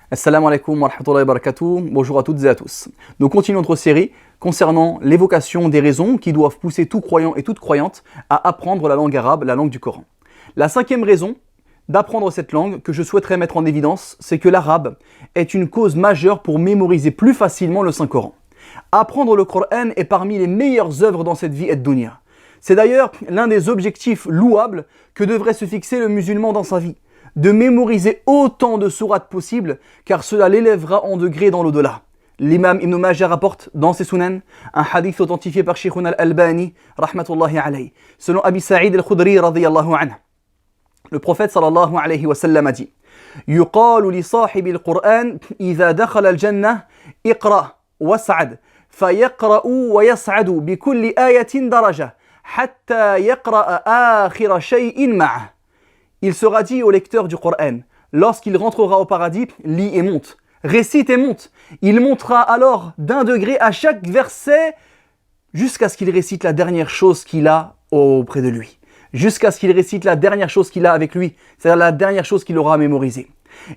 Assalamu alaikum wa rahmatullahi wa barakatuh. Bonjour à toutes et à tous. Nous continuons notre série concernant l'évocation des raisons qui doivent pousser tout croyant et toute croyante à apprendre la langue arabe, la langue du Coran. La cinquième raison d'apprendre cette langue que je souhaiterais mettre en évidence, c'est que l'arabe est une cause majeure pour mémoriser plus facilement le Saint-Coran. Apprendre le Coran est parmi les meilleures œuvres dans cette vie et dunya. C'est d'ailleurs l'un des objectifs louables que devrait se fixer le musulman dans sa vie, de mémoriser autant de sourates possible, car cela l'élèvera en degré dans l'au-delà. L'imam Ibn Majah rapporte dans ses sunan un hadith authentifié par Sheikhuna al-Albani, rahmatullahi alayhi, selon Abi Sa'id al-Khudri radiyallahu anhu. Le prophète sallallahu alayhi wa sallam a dit: يقال لصاحب القرآن إذا دخل الجنة اقرأ واسعد فيقرأ ويسعد بكل آية درجة حتى يقرأ آخر شيء معه. Il sera dit au lecteur du Coran, lorsqu'il rentrera au paradis, lis et monte, récite et monte. Il montera alors d'un degré à chaque verset jusqu'à ce qu'il récite la dernière chose qu'il a auprès de lui. Jusqu'à ce qu'il récite la dernière chose qu'il a avec lui, c'est-à-dire la dernière chose qu'il aura mémorisée.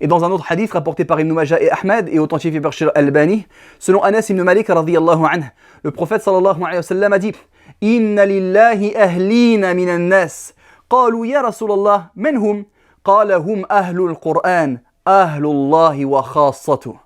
Et dans un autre hadith rapporté par Ibn Majah et Ahmed et authentifié par Sheikh Al-Albani, selon Anas ibn Malik radiyallahu anhu, le prophète sallallahu alayhi wa sallam a dit: Inna lillahi ahlina minan nas. قالوا يا رسول الله من هم؟ قال هم أهل القرآن أهل الله وخاصته.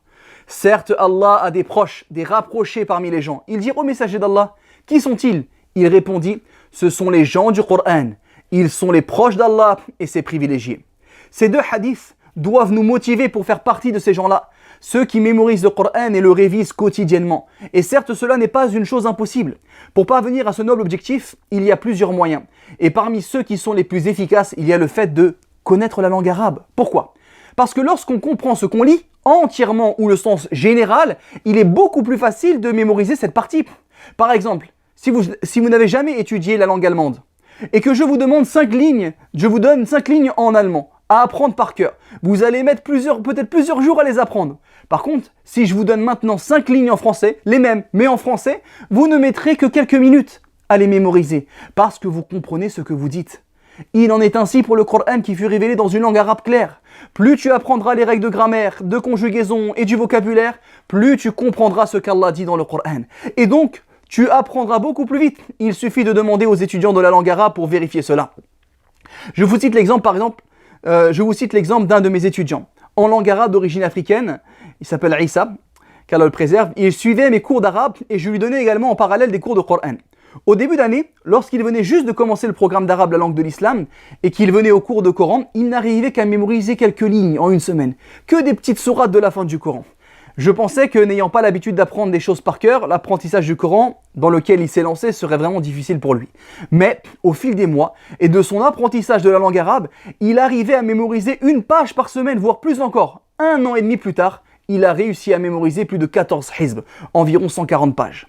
Certes, Allah a des proches, des rapprochés parmi les gens. Il dit au messager d'Allah: qui sont-ils? Il répondit: ce sont les gens du Coran. Ils sont les proches d'Allah et ses privilégiés. Ces deux hadiths doivent nous motiver pour faire partie de ces gens-là, ceux qui mémorisent le Coran et le révisent quotidiennement. Et certes, cela n'est pas une chose impossible. Pour parvenir à ce noble objectif, il y a plusieurs moyens. Et parmi ceux qui sont les plus efficaces, il y a le fait de connaître la langue arabe. Pourquoi? Parce que lorsqu'on comprend ce qu'on lit entièrement ou le sens général, il est beaucoup plus facile de mémoriser cette partie. Par exemple, si vous n'avez jamais étudié la langue allemande et que je vous demande 5 lignes, je vous donne 5 lignes en allemand à apprendre par cœur. Vous allez mettre peut-être plusieurs jours à les apprendre. Par contre, si je vous donne maintenant 5 lignes en français, les mêmes, mais en français, vous ne mettrez que quelques minutes à les mémoriser, parce que vous comprenez ce que vous dites. Il en est ainsi pour le Coran qui fut révélé dans une langue arabe claire. Plus tu apprendras les règles de grammaire, de conjugaison et du vocabulaire, plus tu comprendras ce qu'Allah dit dans le Coran. Et donc, tu apprendras beaucoup plus vite. Il suffit de demander aux étudiants de la langue arabe pour vérifier cela. Je vous cite l'exemple d'un de mes étudiants. En langue arabe d'origine africaine, il s'appelle Issa, qu'Allah le préserve. Il suivait mes cours d'arabe et je lui donnais également en parallèle des cours de Coran. Au début d'année, lorsqu'il venait juste de commencer le programme d'arabe, la langue de l'islam, et qu'il venait au cours de Coran, il n'arrivait qu'à mémoriser quelques lignes en une semaine, que des petites sourates de la fin du Coran. Je pensais que n'ayant pas l'habitude d'apprendre des choses par cœur, l'apprentissage du Coran dans lequel il s'est lancé serait vraiment difficile pour lui. Mais au fil des mois et de son apprentissage de la langue arabe, il arrivait à mémoriser une page par semaine, voire plus encore. 1 an et demi plus tard, il a réussi à mémoriser plus de 14 hizb, environ 140 pages,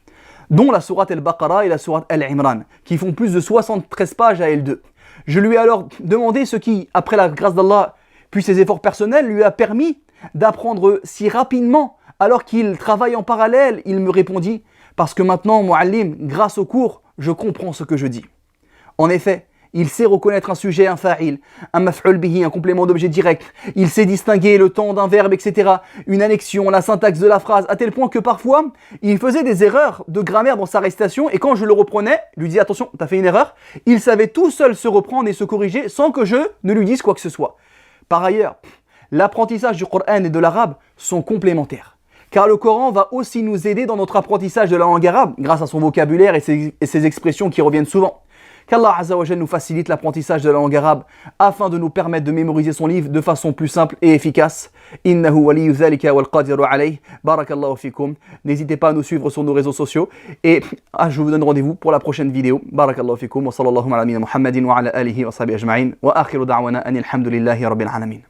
dont la sourate Al-Baqarah et la sourate Al-Imran, qui font plus de 73 pages à elles deux. Je lui ai alors demandé ce qui, après la grâce d'Allah, puis ses efforts personnels, lui a permis d'apprendre si rapidement, alors qu'il travaille en parallèle. Il me répondit: parce que maintenant, Mu'allim, grâce au cours, je comprends ce que je dis. En effet, il sait reconnaître un sujet, un fa'il, un maf'ul bihi, un complément d'objet direct. Il sait distinguer le temps d'un verbe, etc., une annexion, la syntaxe de la phrase, à tel point que parfois, il faisait des erreurs de grammaire dans sa récitation, et quand je le reprenais, lui disais: attention, t'as fait une erreur, il savait tout seul se reprendre et se corriger sans que je ne lui dise quoi que ce soit. Par ailleurs, l'apprentissage du Coran et de l'arabe sont complémentaires, car le Coran va aussi nous aider dans notre apprentissage de la langue arabe, grâce à son vocabulaire et ses expressions qui reviennent souvent. Qu'Allah Azza wa Jal nous facilite l'apprentissage de la langue arabe afin de nous permettre de mémoriser son livre de façon plus simple et efficace. Innahu waliyyu dhalika wal qadiru alayh. Barakallahu fikum. N'hésitez pas à nous suivre sur nos réseaux sociaux et je vous donne rendez-vous pour la prochaine vidéo. Barakallahu fikum wa sallallahu ala nabina Muhammadin wa ala alihi wa sahbihi ajma'in wa akhiru da'wana anil hamdulillahi rabbil alamin.